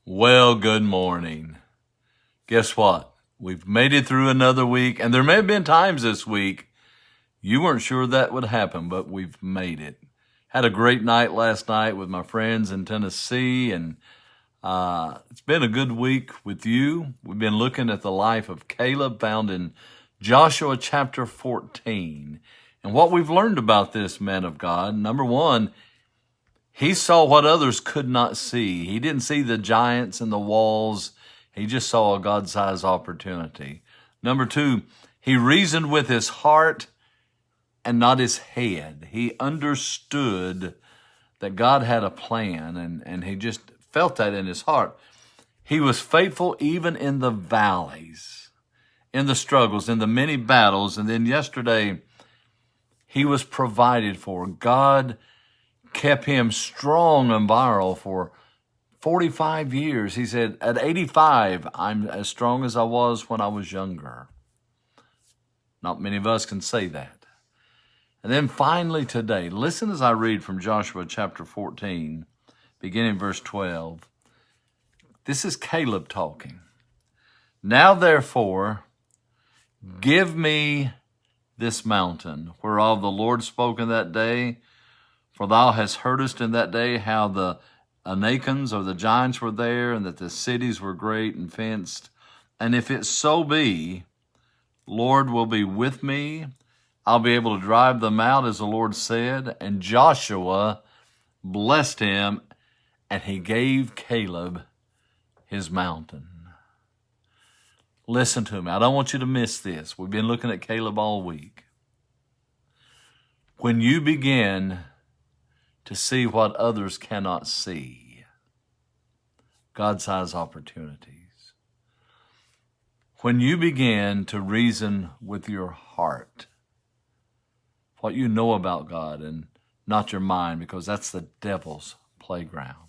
Well, good morning. Guess what? We've made it through another week, and there may have been times this week you weren't sure that would happen, but we've made it. Had a great night last night with my friends in Tennessee, and it's been a good week with you. We've been looking at the life of Caleb found in Joshua chapter 14. And what we've learned about this man of God, number one, he saw what others could not see. He didn't see the giants and the walls. He just saw a God-sized opportunity. Number two, he reasoned with his heart and not his head. He understood that God had a plan, and he just felt that in his heart. He was faithful even in the valleys, in the struggles, in the many battles. And then yesterday, he was provided for. God kept him strong and viral for 45 years. He said, at 85, I'm as strong as I was when I was younger. Not many of us can say that. And then finally today, listen as I read from Joshua chapter 14, beginning verse 12. This is Caleb talking. Now therefore, give me this mountain, whereof the Lord spoke in that day. For thou hast heardest in that day how the Anakims or the giants were there, and that the cities were great and fenced. And if it so be, Lord will be with me, I'll be able to drive them out, as the Lord said. And Joshua blessed him, and he gave Caleb his mountain. Listen to me. I don't want you to miss this. We've been looking at Caleb all week. When you begin to see what others cannot see, God-sized opportunities. When you begin to reason with your heart, what you know about God and not your mind, because that's the devil's playground.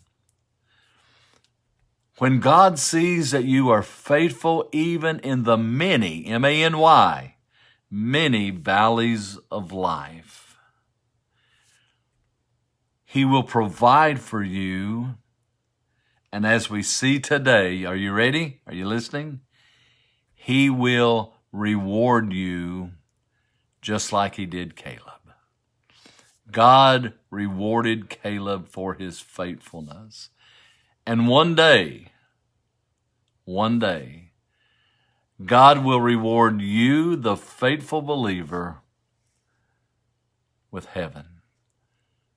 When God sees that you are faithful even in the many, M-A-N-Y, many valleys of life, He will provide for you. And as we see today, are you ready? Are you listening? He will reward you just like he did Caleb. God rewarded Caleb for his faithfulness. And one day, God will reward you, the faithful believer, with heaven.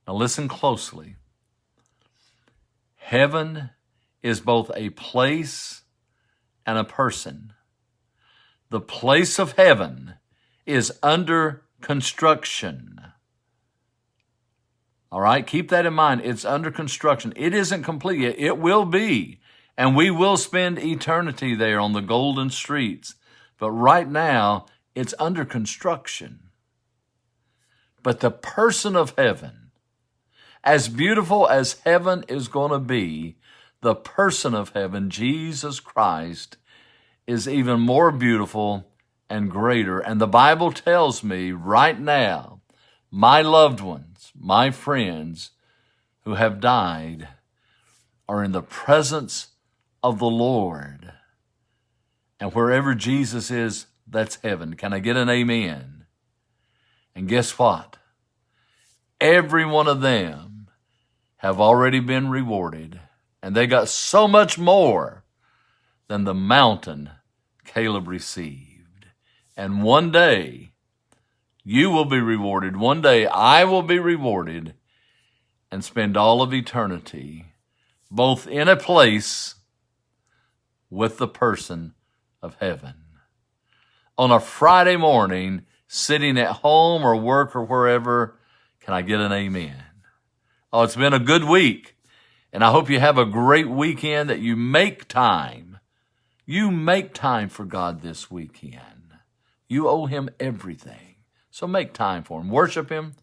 Now listen closely. Heaven is both a place and a person. The place of heaven is under construction. All right, keep that in mind. It's under construction. It isn't complete yet. It will be. And we will spend eternity there on the golden streets. But right now, it's under construction. But the person of heaven, as beautiful as heaven is going to be, the person of heaven, Jesus Christ, is even more beautiful and greater. And the Bible tells me right now, my loved ones, my friends who have died are in the presence of the Lord. And wherever Jesus is, that's heaven. Can I get an amen? And guess what? Every one of them have already been rewarded, and they got so much more than the mountain Caleb received. And one day, you will be rewarded. One day, I will be rewarded and spend all of eternity both in a place with the person of heaven. On a Friday morning, sitting at home or work or wherever, can I get an amen? Oh, it's been a good week, and I hope you have a great weekend, that you make time. You make time for God this weekend. You owe him everything. So make time for him. Worship him,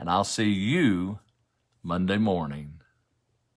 and I'll see you Monday morning.